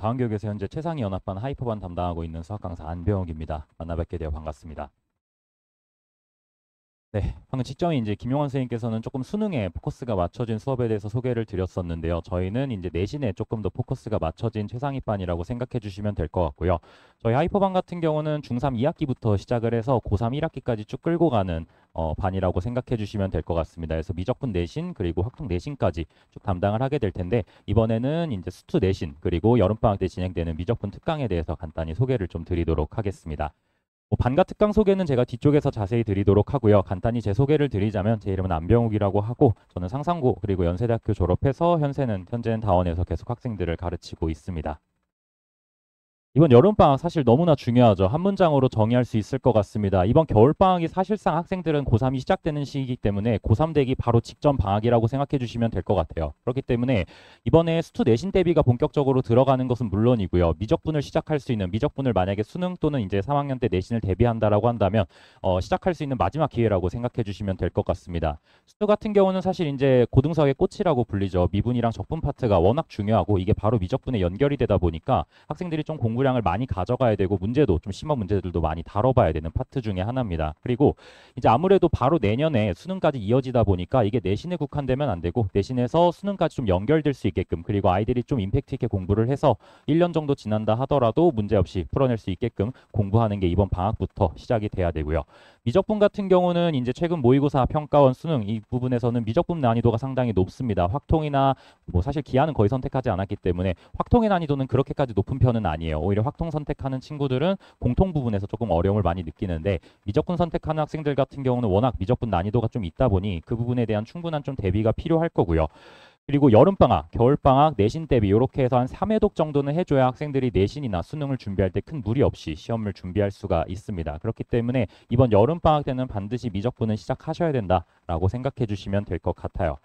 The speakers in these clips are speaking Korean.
가은교육에서 현재 최상위 연합반 하이퍼반 담당하고 있는 수학 강사 안병욱입니다. 만나 뵙게 되어 반갑습니다. 네, 방금 직전에 이제 김용환 선생님께서는 조금 수능에 포커스가 맞춰진 수업에 대해서 소개를 드렸었는데요. 저희는 이제 내신에 조금 더 포커스가 맞춰진 최상위반이라고 생각해 주시면 될 것 같고요. 저희 하이퍼반 같은 경우는 중3 2학기부터 시작을 해서 고3 1학기까지 쭉 끌고 가는 반이라고 생각해 주시면 될 것 같습니다. 그래서 미적분 내신 그리고 확통 내신까지 쭉 담당을 하게 될 텐데 이번에는 이제 수투 내신 그리고 여름방학 때 진행되는 미적분 특강에 대해서 간단히 소개를 좀 드리도록 하겠습니다. 반과 특강 소개는 제가 뒤쪽에서 자세히 드리도록 하고요. 간단히 제 소개를 드리자면 제 이름은 안병욱이라고 하고 저는 상상고 그리고 연세대학교 졸업해서 현재는 다원에서 계속 학생들을 가르치고 있습니다. 이번 여름방학 사실 너무나 중요하죠. 한 문장으로 정의할 수 있을 것 같습니다. 이번 겨울방학이 사실상 학생들은 고3이 시작되는 시기이기 때문에 고3 되기 바로 직전 방학이라고 생각해 주시면 될 것 같아요. 그렇기 때문에 이번에 수투 내신 대비가 본격적으로 들어가는 것은 물론이고요. 미적분을 시작할 수 있는 미적분을 만약에 수능 또는 이제 3학년 때 내신을 대비한다라고 한다면 시작할 수 있는 마지막 기회라고 생각해 주시면 될 것 같습니다. 수투 같은 경우는 사실 이제 고등석의 꽃이라고 불리죠. 미분이랑 적분 파트가 워낙 중요하고 이게 바로 미적분에 연결이 되다 보니까 학생들이 좀 공부량을 많이 가져가야 되고 문제도 좀 심한 문제들도 많이 다뤄봐야 되는 파트 중에 하나입니다. 그리고 이제 아무래도 바로 내년에 수능까지 이어지다 보니까 이게 내신에 국한되면 안 되고 내신에서 수능까지 좀 연결될 수 있게끔 그리고 아이들이 좀 임팩트 있게 공부를 해서 1년 정도 지난다 하더라도 문제없이 풀어낼 수 있게끔 공부하는 게 이번 방학부터 시작이 돼야 되고요. 미적분 같은 경우는 이제 최근 모의고사, 평가원, 수능 이 부분에서는 미적분 난이도가 상당히 높습니다. 확통이나 뭐 사실 기하는 거의 선택하지 않았기 때문에 확통의 난이도는 그렇게까지 높은 편은 아니에요. 오히려 확통 선택하는 친구들은 공통 부분에서 조금 어려움을 많이 느끼는데 미적분 선택하는 학생들 같은 경우는 워낙 미적분 난이도가 좀 있다 보니 그 부분에 대한 충분한 좀 대비가 필요할 거고요. 그리고 여름방학, 겨울방학, 내신 대비 이렇게 해서 한 3회독 정도는 해줘야 학생들이 내신이나 수능을 준비할 때 큰 무리 없이 시험을 준비할 수가 있습니다. 그렇기 때문에 이번 여름방학 때는 반드시 미적분은 시작하셔야 된다라고 생각해 주시면 될 것 같아요.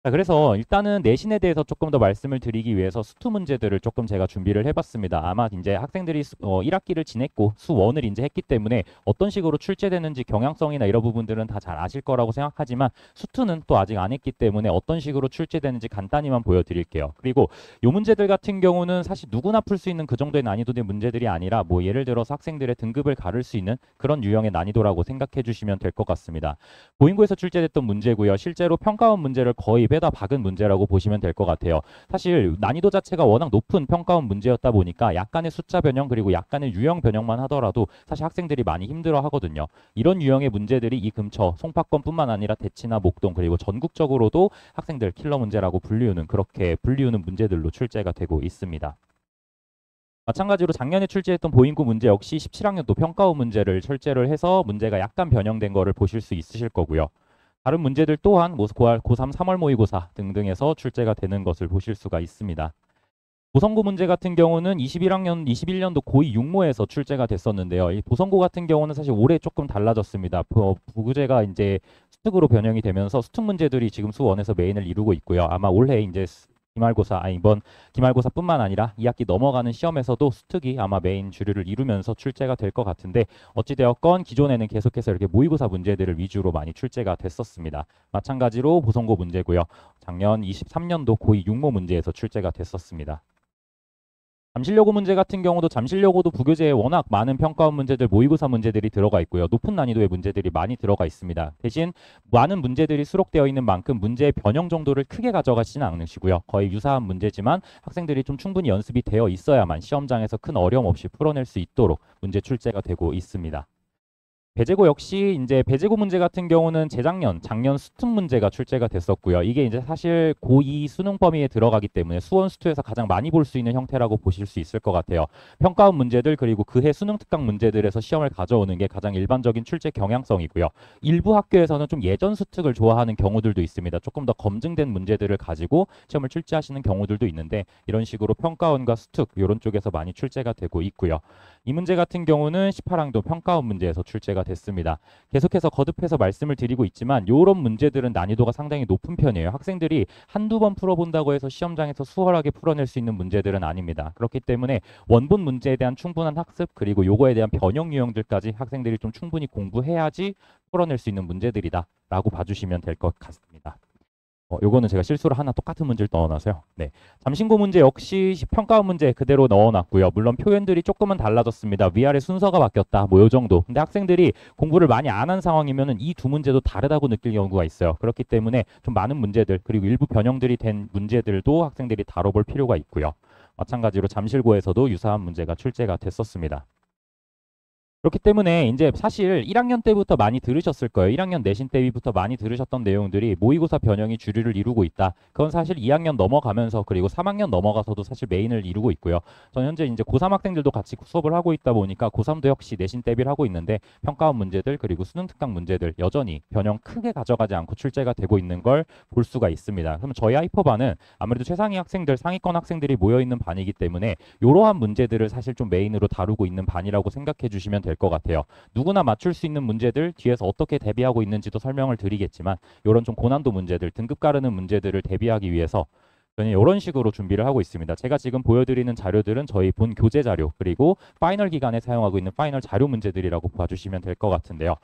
자, 그래서 일단은 내신에 대해서 조금 더 말씀을 드리기 위해서 수투 문제들을 조금 제가 준비를 해봤습니다. 아마 이제 학생들이 1학기를 지냈고 수1을 이제 했기 때문에 어떤 식으로 출제되는지 경향성이나 이런 부분들은 다 잘 아실 거라고 생각하지만 수투는 또 아직 안 했기 때문에 어떤 식으로 출제되는지 간단히만 보여드릴게요. 그리고 이 문제들 같은 경우는 사실 누구나 풀 수 있는 그 정도의 난이도의 문제들이 아니라 뭐 예를 들어서 학생들의 등급을 가를 수 있는 그런 유형의 난이도라고 생각해 주시면 될 것 같습니다. 보인고에서 출제됐던 문제고요. 실제로 평가원 문제를 거의 빼다 박은 문제라고 보시면 될 것 같아요. 사실 난이도 자체가 워낙 높은 평가원 문제였다 보니까 약간의 숫자 변형 그리고 약간의 유형 변형만 하더라도 사실 학생들이 많이 힘들어 하거든요. 이런 유형의 문제들이 이 근처 송파권뿐만 아니라 대치나 목동 그리고 전국적으로도 학생들 킬러 문제라고 그렇게 불리우는 문제들로 출제가 되고 있습니다. 마찬가지로 작년에 출제했던 보인고 문제 역시 17학년도 평가원 문제를 출제를 해서 문제가 약간 변형된 거를 보실 수 있으실 거고요. 다른 문제들 또한 고3 3월 모의고사 등등에서 출제가 되는 것을 보실 수가 있습니다. 보성고 문제 같은 경우는 21년도 고2 육모에서 출제가 됐었는데요. 이 보성고 같은 경우는 사실 올해 조금 달라졌습니다. 부구제가 이제 수특으로 변형이 되면서 수특 문제들이 지금 수1에서 메인을 이루고 있고요. 아마 올해 이제 이번 기말고사뿐만 아니라 2학기 넘어가는 시험에서도 수특이 아마 메인 주류를 이루면서 출제가 될 것 같은데 어찌되었건 기존에는 계속해서 이렇게 모의고사 문제들을 위주로 많이 출제가 됐었습니다. 마찬가지로 보성고 문제고요. 작년 23년도 고2 육모 문제에서 출제가 됐었습니다. 잠실여고 문제 같은 경우도 잠실여고도 부교재에 워낙 많은 평가원 문제들, 모의고사 문제들이 들어가 있고요. 높은 난이도의 문제들이 많이 들어가 있습니다. 대신 많은 문제들이 수록되어 있는 만큼 문제의 변형 정도를 크게 가져가지는 않으시고요. 거의 유사한 문제지만 학생들이 좀 충분히 연습이 되어 있어야만 시험장에서 큰 어려움 없이 풀어낼 수 있도록 문제 출제가 되고 있습니다. 배제고 역시 이제 배제고 문제 같은 경우는 작년 수특 문제가 출제가 됐었고요. 이게 이제 사실 고2 수능 범위에 들어가기 때문에 수원 수투에서 가장 많이 볼 수 있는 형태라고 보실 수 있을 것 같아요. 평가원 문제들 그리고 그해 수능 특강 문제들에서 시험을 가져오는 게 가장 일반적인 출제 경향성이고요. 일부 학교에서는 좀 예전 수특을 좋아하는 경우들도 있습니다. 조금 더 검증된 문제들을 가지고 시험을 출제하시는 경우들도 있는데 이런 식으로 평가원과 수특 이런 쪽에서 많이 출제가 되고 있고요. 이 문제 같은 경우는 18학년 평가원 문제에서 출제가 됐습니다. 계속해서 거듭해서 말씀을 드리고 있지만 이런 문제들은 난이도가 상당히 높은 편이에요. 학생들이 한두 번 풀어본다고 해서 시험장에서 수월하게 풀어낼 수 있는 문제들은 아닙니다. 그렇기 때문에 원본 문제에 대한 충분한 학습 그리고 요거에 대한 변형 유형들까지 학생들이 좀 충분히 공부해야지 풀어낼 수 있는 문제들이다 라고 봐주시면 될 것 같습니다. 요거는 제가 실수로 하나 똑같은 문제를 넣어놔서요. 네. 잠신고 문제 역시 평가원 문제 그대로 넣어놨고요. 물론 표현들이 조금은 달라졌습니다. 위아래 순서가 바뀌었다. 뭐 요 정도. 근데 학생들이 공부를 많이 안 한 상황이면은 이 두 문제도 다르다고 느낄 경우가 있어요. 그렇기 때문에 좀 많은 문제들 그리고 일부 변형들이 된 문제들도 학생들이 다뤄볼 필요가 있고요. 마찬가지로 잠실고에서도 유사한 문제가 출제가 됐었습니다. 그렇기 때문에 이제 사실 1학년 때부터 많이 들으셨을 거예요. 1학년 내신 때부터 많이 들으셨던 내용들이 모의고사 변형이 주류를 이루고 있다. 그건 사실 2학년 넘어가면서 그리고 3학년 넘어가서도 사실 메인을 이루고 있고요. 저는 현재 이제 고3 학생들도 같이 수업을 하고 있다 보니까 고3도 역시 내신 대비를 하고 있는데 평가원 문제들 그리고 수능 특강 문제들 여전히 변형 크게 가져가지 않고 출제가 되고 있는 걸 볼 수가 있습니다. 그러면 저희 하이퍼반은 아무래도 최상위 학생들, 상위권 학생들이 모여 있는 반이기 때문에 이러한 문제들을 사실 좀 메인으로 다루고 있는 반이라고 생각해 주시면 될 것 같아요. 누구나 맞출 수 있는 문제들 뒤에서 어떻게 대비하고 있는지도 설명을 드리겠지만 이런 좀 고난도 문제들, 등급 가르는 문제들을 대비하기 위해서 저는 이런 식으로 준비를 하고 있습니다. 제가 지금 보여드리는 자료들은 저희 본 교재 자료 그리고 파이널 기간에 사용하고 있는 파이널 자료 문제들이라고 봐주시면 될 것 같은데요.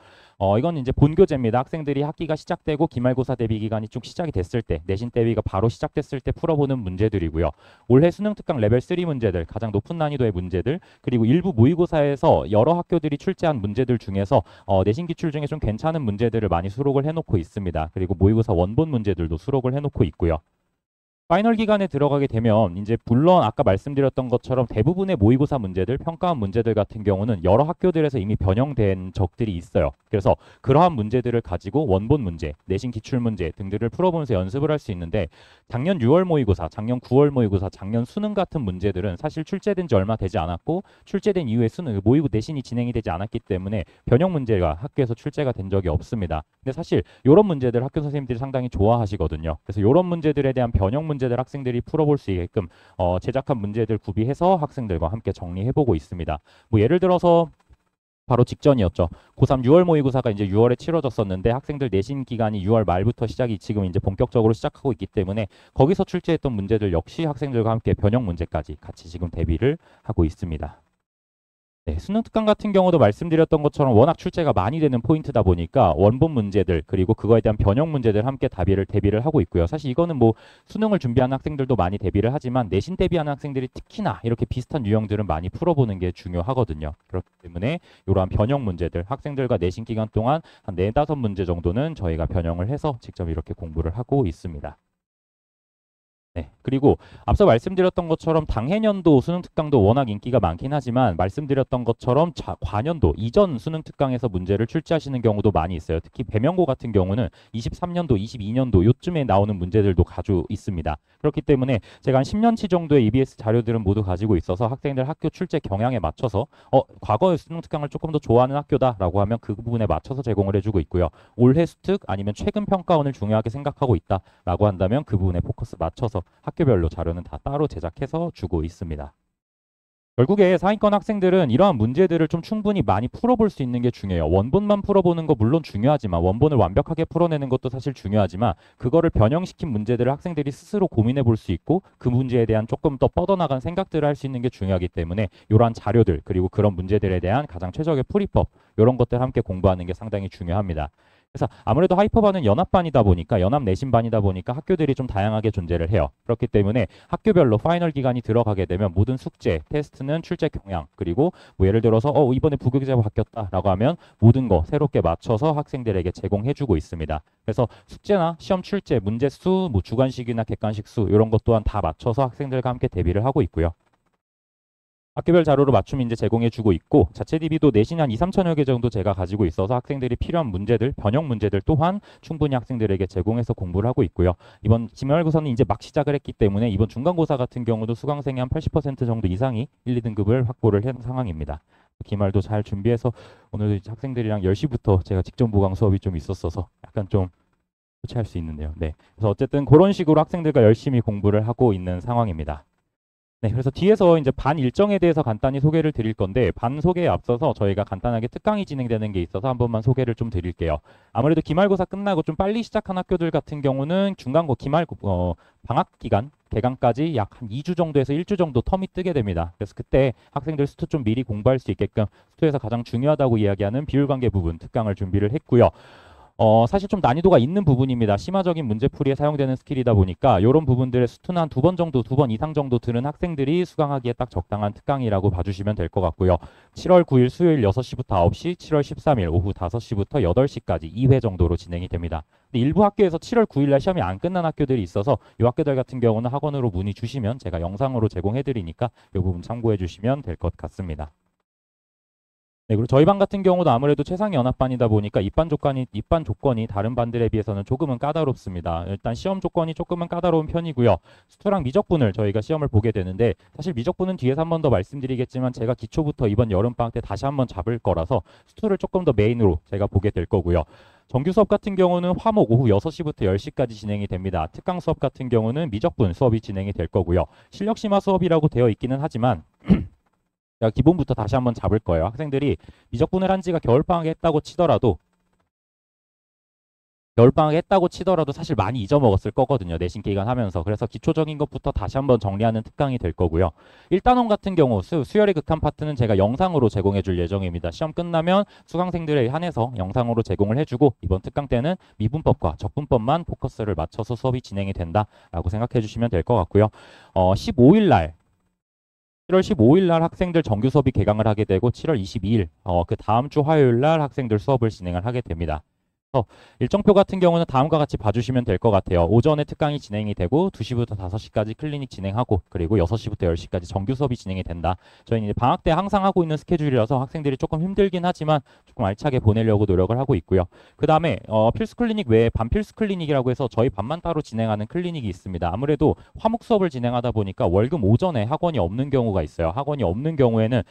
이건 이제 본 교재입니다. 학생들이 학기가 시작되고 기말고사 대비 기간이 쭉 시작이 됐을 때 내신 대비가 바로 시작됐을 때 풀어보는 문제들이고요. 올해 수능 특강 레벨 3 문제들, 가장 높은 난이도의 문제들 그리고 일부 모의고사에서 여러 학교들이 출제한 문제들 중에서 내신 기출 중에 좀 괜찮은 문제들을 많이 수록을 해놓고 있습니다. 그리고 모의고사 원본 문제들도 수록을 해놓고 있고요. 파이널 기간에 들어가게 되면 이제 물론 아까 말씀드렸던 것처럼 대부분의 모의고사 문제들, 평가원 문제들 같은 경우는 여러 학교들에서 이미 변형된 적들이 있어요. 그래서 그러한 문제들을 가지고 원본 문제, 내신 기출 문제 등들을 풀어보면서 연습을 할 수 있는데 작년 6월 모의고사, 작년 9월 모의고사, 작년 수능 같은 문제들은 사실 출제된 지 얼마 되지 않았고 출제된 이후에 수능, 모의고 내신이 진행이 되지 않았기 때문에 변형 문제가 학교에서 출제가 된 적이 없습니다. 근데 사실 이런 문제들 학교 선생님들이 상당히 좋아하시거든요. 그래서 이런 문제들에 대한 변형 문제들 학생들이 풀어볼 수 있게끔 제작한 문제들 구비해서 학생들과 함께 정리해보고 있습니다. 뭐 예를 들어서 바로 직전이었죠. 고3 6월 모의고사가 이제 6월에 치러졌었는데 학생들 내신 기간이 6월 말부터 시작이 지금 이제 본격적으로 시작하고 있기 때문에 거기서 출제했던 문제들 역시 학생들과 함께 변형 문제까지 같이 지금 대비를 하고 있습니다. 네, 수능 특강 같은 경우도 말씀드렸던 것처럼 워낙 출제가 많이 되는 포인트다 보니까 원본 문제들 그리고 그거에 대한 변형 문제들 함께 대비를 하고 있고요. 사실 이거는 뭐 수능을 준비하는 학생들도 많이 대비를 하지만 내신 대비하는 학생들이 특히나 이렇게 비슷한 유형들은 많이 풀어보는 게 중요하거든요. 그렇기 때문에 이러한 변형 문제들 학생들과 내신 기간 동안 한 4, 5문제 정도는 저희가 변형을 해서 직접 이렇게 공부를 하고 있습니다. 네. 그리고 앞서 말씀드렸던 것처럼 당해년도 수능 특강도 워낙 인기가 많긴 하지만 말씀드렸던 것처럼 과년도 이전 수능 특강에서 문제를 출제하시는 경우도 많이 있어요. 특히 배명고 같은 경우는 23년도, 22년도 요쯤에 나오는 문제들도 가지고 있습니다. 그렇기 때문에 제가 한 10년치 정도의 EBS 자료들은 모두 가지고 있어서 학생들 학교 출제 경향에 맞춰서 과거의 수능 특강을 조금 더 좋아하는 학교다라고 하면 그 부분에 맞춰서 제공을 해주고 있고요. 올해 수특 아니면 최근 평가원을 중요하게 생각하고 있다라고 한다면 그 부분에 포커스 맞춰서 학교별로 자료는 다 따로 제작해서 주고 있습니다. 결국에 상위권 학생들은 이러한 문제들을 좀 충분히 많이 풀어볼 수 있는 게 중요해요. 원본만 풀어보는 거 물론 중요하지만 원본을 완벽하게 풀어내는 것도 사실 중요하지만 그거를 변형시킨 문제들을 학생들이 스스로 고민해 볼 수 있고 그 문제에 대한 조금 더 뻗어나간 생각들을 할 수 있는 게 중요하기 때문에 이러한 자료들 그리고 그런 문제들에 대한 가장 최적의 풀이법 이런 것들 함께 공부하는 게 상당히 중요합니다. 그래서 아무래도 하이퍼반은 연합반이다 보니까 연합 내신반이다 보니까 학교들이 좀 다양하게 존재를 해요. 그렇기 때문에 학교별로 파이널 기간이 들어가게 되면 모든 숙제, 테스트는 출제 경향 그리고 뭐 예를 들어서 이번에 부교재가 바뀌었다라고 하면 모든 거 새롭게 맞춰서 학생들에게 제공해주고 있습니다. 그래서 숙제나 시험 출제, 문제 수, 뭐 주관식이나 객관식 수 이런 것 또한 다 맞춰서 학생들과 함께 대비를 하고 있고요. 학교별 자료로 맞춤 이제 제공해주고 있고 자체 DB도 내신 한 2, 3천여 개 정도 제가 가지고 있어서 학생들이 필요한 문제들, 변형 문제들 또한 충분히 학생들에게 제공해서 공부를 하고 있고요. 이번 기말고사는 이제 막 시작을 했기 때문에 이번 중간고사 같은 경우도 수강생의 한 80% 정도 이상이 1, 2등급을 확보를 한 상황입니다. 기말도 잘 준비해서 오늘 학생들이랑 10시부터 제가 직전 보강 수업이 좀 있었어서 약간 좀 교체할 수 있는데요. 네, 그래서 어쨌든 그런 식으로 학생들과 열심히 공부를 하고 있는 상황입니다. 네, 그래서 뒤에서 이제 반 일정에 대해서 간단히 소개를 드릴 건데 반 소개에 앞서서 저희가 간단하게 특강이 진행되는 게 있어서 한 번만 소개를 좀 드릴게요. 아무래도 기말고사 끝나고 좀 빨리 시작한 학교들 같은 경우는 중간고 방학 기간 개강까지 약 한 2주 정도에서 1주 정도 텀이 뜨게 됩니다. 그래서 그때 학생들 스투 좀 미리 공부할 수 있게끔 스투에서 가장 중요하다고 이야기하는 비율관계 부분 특강을 준비를 했고요. 사실 좀 난이도가 있는 부분입니다. 심화적인 문제풀이에 사용되는 스킬이다 보니까 이런 부분들의 수트는 한 두 번 정도, 두 번 이상 정도 들은 학생들이 수강하기에 딱 적당한 특강이라고 봐주시면 될 것 같고요. 7월 9일 수요일 6시부터 9시, 7월 13일 오후 5시부터 8시까지 2회 정도로 진행이 됩니다. 근데 일부 학교에서 7월 9일 날 시험이 안 끝난 학교들이 있어서 이 학교들 같은 경우는 학원으로 문의 주시면 제가 영상으로 제공해 드리니까 이 부분 참고해 주시면 될 것 같습니다. 네, 그리고 저희 반 같은 경우도 아무래도 최상위 연합반이다 보니까 입반 조건이 다른 반들에 비해서는 조금은 까다롭습니다. 일단 시험 조건이 조금은 까다로운 편이고요. 수투랑 미적분을 저희가 시험을 보게 되는데 사실 미적분은 뒤에서 한 번 더 말씀드리겠지만 제가 기초부터 이번 여름방학 때 다시 한번 잡을 거라서 수투를 조금 더 메인으로 제가 보게 될 거고요. 정규 수업 같은 경우는 화목 오후 6시부터 10시까지 진행이 됩니다. 특강 수업 같은 경우는 미적분 수업이 진행이 될 거고요. 실력 심화 수업이라고 되어 있기는 하지만 제가 기본부터 다시 한번 잡을 거예요. 학생들이 미적분을 한 지가 겨울방학에 했다고 치더라도 사실 많이 잊어먹었을 거거든요. 내신 기간 하면서. 그래서 기초적인 것부터 다시 한번 정리하는 특강이 될 거고요. 1단원 같은 경우 수열의 극한 파트는 제가 영상으로 제공해 줄 예정입니다. 시험 끝나면 수강생들에 한해서 영상으로 제공을 해주고 이번 특강 때는 미분법과 적분법만 포커스를 맞춰서 수업이 진행이 된다라고 생각해 주시면 될 것 같고요. 15일 날 7월 15일 날 학생들 정규 수업이 개강을 하게 되고 7월 22일 그 다음 주 화요일 날 학생들 수업을 진행을 하게 됩니다. 일정표 같은 경우는 다음과 같이 봐주시면 될 것 같아요. 오전에 특강이 진행이 되고 2시부터 5시까지 클리닉 진행하고 그리고 6시부터 10시까지 정규 수업이 진행이 된다. 저희는 이제 방학 때 항상 하고 있는 스케줄이라서 학생들이 조금 힘들긴 하지만 조금 알차게 보내려고 노력을 하고 있고요. 그 다음에 필수 클리닉 외에 반필수 클리닉이라고 해서 저희 반만 따로 진행하는 클리닉이 있습니다. 아무래도 화목 수업을 진행하다 보니까 월금 오전에 학원이 없는 경우가 있어요. 학원이 없는 경우에는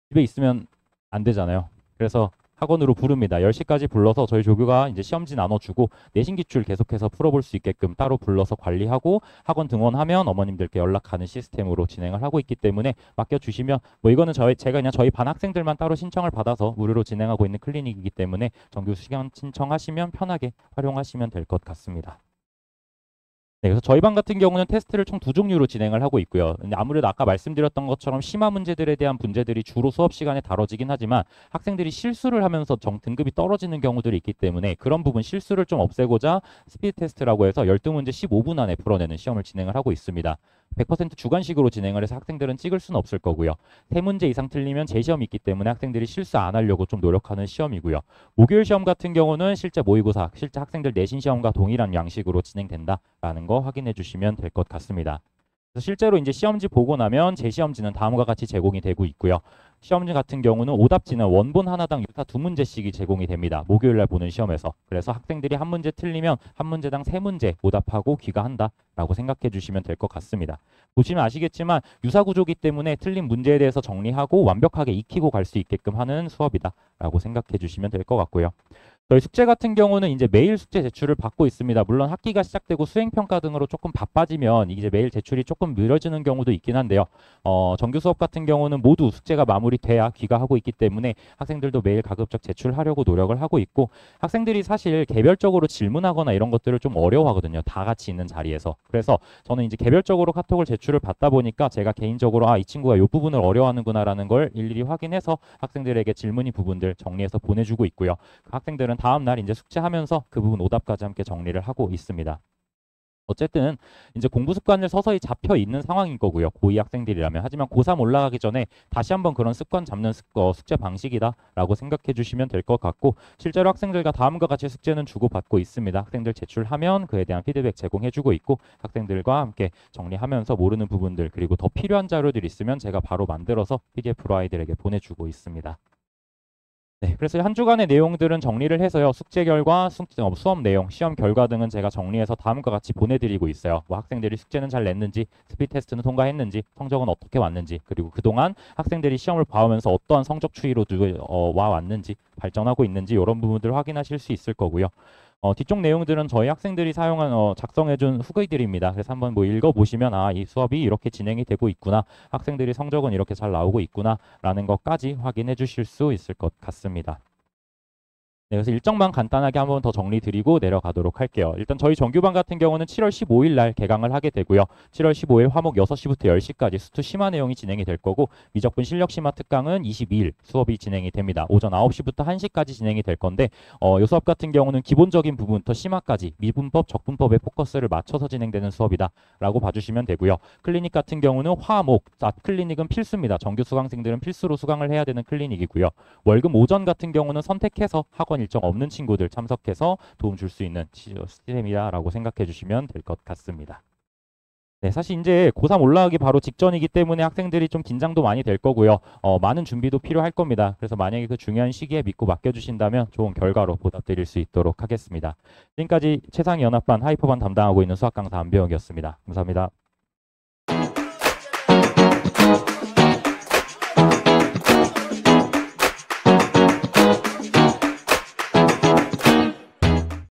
집에 있으면 안 되잖아요. 그래서 학원으로 부릅니다. 10시까지 불러서 저희 조교가 이제 시험지 나눠주고 내신 기출 계속해서 풀어볼 수 있게끔 따로 불러서 관리하고 학원 등원하면 어머님들께 연락하는 시스템으로 진행을 하고 있기 때문에 맡겨주시면 뭐 이거는 제가 그냥 저희 반 학생들만 따로 신청을 받아서 무료로 진행하고 있는 클리닉이기 때문에 정규 시간 신청하시면 편하게 활용하시면 될 것 같습니다. 네, 그래서 저희 반 같은 경우는 테스트를 총 2종류로 진행을 하고 있고요. 근데 아무래도 아까 말씀드렸던 것처럼 심화 문제들에 대한 문제들이 주로 수업 시간에 다뤄지긴 하지만 학생들이 실수를 하면서 등급이 떨어지는 경우들이 있기 때문에 그런 부분 실수를 좀 없애고자 스피드 테스트라고 해서 12문제 15분 안에 풀어내는 시험을 진행을 하고 있습니다. 100% 주관식으로 진행을 해서 학생들은 찍을 수는 없을 거고요. 3문제 이상 틀리면 재시험이 있기 때문에 학생들이 실수 안 하려고 좀 노력하는 시험이고요. 목요일 시험 같은 경우는 실제 모의고사, 실제 학생들 내신 시험과 동일한 양식으로 진행된다라는 거 확인해 주시면 될 것 같습니다. 그래서 실제로 이제 시험지 보고 나면 재시험지는 다음과 같이 제공이 되고 있고요. 시험지 같은 경우는 오답지는 원본 하나당 유타 2문제씩이 제공이 됩니다. 목요일 날 보는 시험에서. 그래서 학생들이 한 문제 틀리면 한 문제당 3문제 오답하고 귀가한다라고 생각해 주시면 될 것 같습니다. 보시면 아시겠지만 유사구조기 때문에 틀린 문제에 대해서 정리하고 완벽하게 익히고 갈 수 있게끔 하는 수업이다라고 생각해 주시면 될 것 같고요. 저희 숙제 같은 경우는 이제 매일 숙제 제출을 받고 있습니다. 물론 학기가 시작되고 수행평가 등으로 조금 바빠지면 이제 매일 제출이 조금 미뤄지는 경우도 있긴 한데요. 정규 수업 같은 경우는 모두 숙제가 마무리돼야 귀가하고 있기 때문에 학생들도 매일 가급적 제출하려고 노력을 하고 있고 학생들이 사실 개별적으로 질문하거나 이런 것들을 좀 어려워하거든요. 다 같이 있는 자리에서. 그래서 저는 이제 개별적으로 카톡을 제출을 받다 보니까 제가 개인적으로 이 친구가 이 부분을 어려워하는구나라는 걸 일일이 확인해서 학생들에게 질문이 부분들 정리해서 보내주고 있고요. 학생들은 다음 날 이제 숙제하면서 그 부분 오답까지 함께 정리를 하고 있습니다. 어쨌든 이제 공부 습관을 서서히 잡혀 있는 상황인 거고요. 고2 학생들이라면. 하지만 고3 올라가기 전에 다시 한번 그런 습관 잡는 숙제 방식이다라고 생각해 주시면 될 것 같고 실제로 학생들과 다음과 같이 숙제는 주고받고 있습니다. 학생들 제출하면 그에 대한 피드백 제공해 주고 있고 학생들과 함께 정리하면서 모르는 부분들 그리고 더 필요한 자료들이 있으면 제가 바로 만들어서 PDF로 아이들에게 보내주고 있습니다. 네, 그래서 한 주간의 내용들은 정리를 해서요. 숙제 결과, 수업 내용, 시험 결과 등은 제가 정리해서 다음과 같이 보내드리고 있어요. 뭐 학생들이 숙제는 잘 냈는지, 스피드 테스트는 통과했는지, 성적은 어떻게 왔는지, 그리고 그동안 학생들이 시험을 봐오면서 어떠한 성적 추이로 와왔는지, 발전하고 있는지 이런 부분들을 확인하실 수 있을 거고요. 뒤쪽 내용들은 저희 학생들이 사용한 작성해준 후기들입니다. 그래서 한번 뭐 읽어보시면 이 수업이 이렇게 진행이 되고 있구나. 학생들이 성적은 이렇게 잘 나오고 있구나. 라는 것까지 확인해 주실 수 있을 것 같습니다. 네, 그래서 일정만 간단하게 한번 더 정리 드리고 내려가도록 할게요. 일단 저희 정규반 같은 경우는 7월 15일 날 개강을 하게 되고요. 7월 15일 화목 6시부터 10시까지 수투 심화 내용이 진행이 될 거고, 미적분 실력 심화 특강은 22일 수업이 진행이 됩니다. 오전 9시부터 1시까지 진행이 될 건데, 이 수업 같은 경우는 기본적인 부분부터 심화까지 미분법, 적분법에 포커스를 맞춰서 진행되는 수업이다라고 봐주시면 되고요. 클리닉 같은 경우는 화목, 클리닉은 필수입니다. 정규 수강생들은 필수로 수강을 해야 되는 클리닉이고요. 월금 오전 같은 경우는 선택해서 학원 일정 없는 친구들 참석해서 도움 줄 수 있는 시스템이다라고 생각해 주시면 될 것 같습니다. 네, 사실 이제 고3 올라가기 바로 직전이기 때문에 학생들이 좀 긴장도 많이 될 거고요. 많은 준비도 필요할 겁니다. 그래서 만약에 그 중요한 시기에 믿고 맡겨주신다면 좋은 결과로 보답드릴 수 있도록 하겠습니다. 지금까지 최상위연합반 하이퍼반 담당하고 있는 수학 강사 안병욱이었습니다. 감사합니다.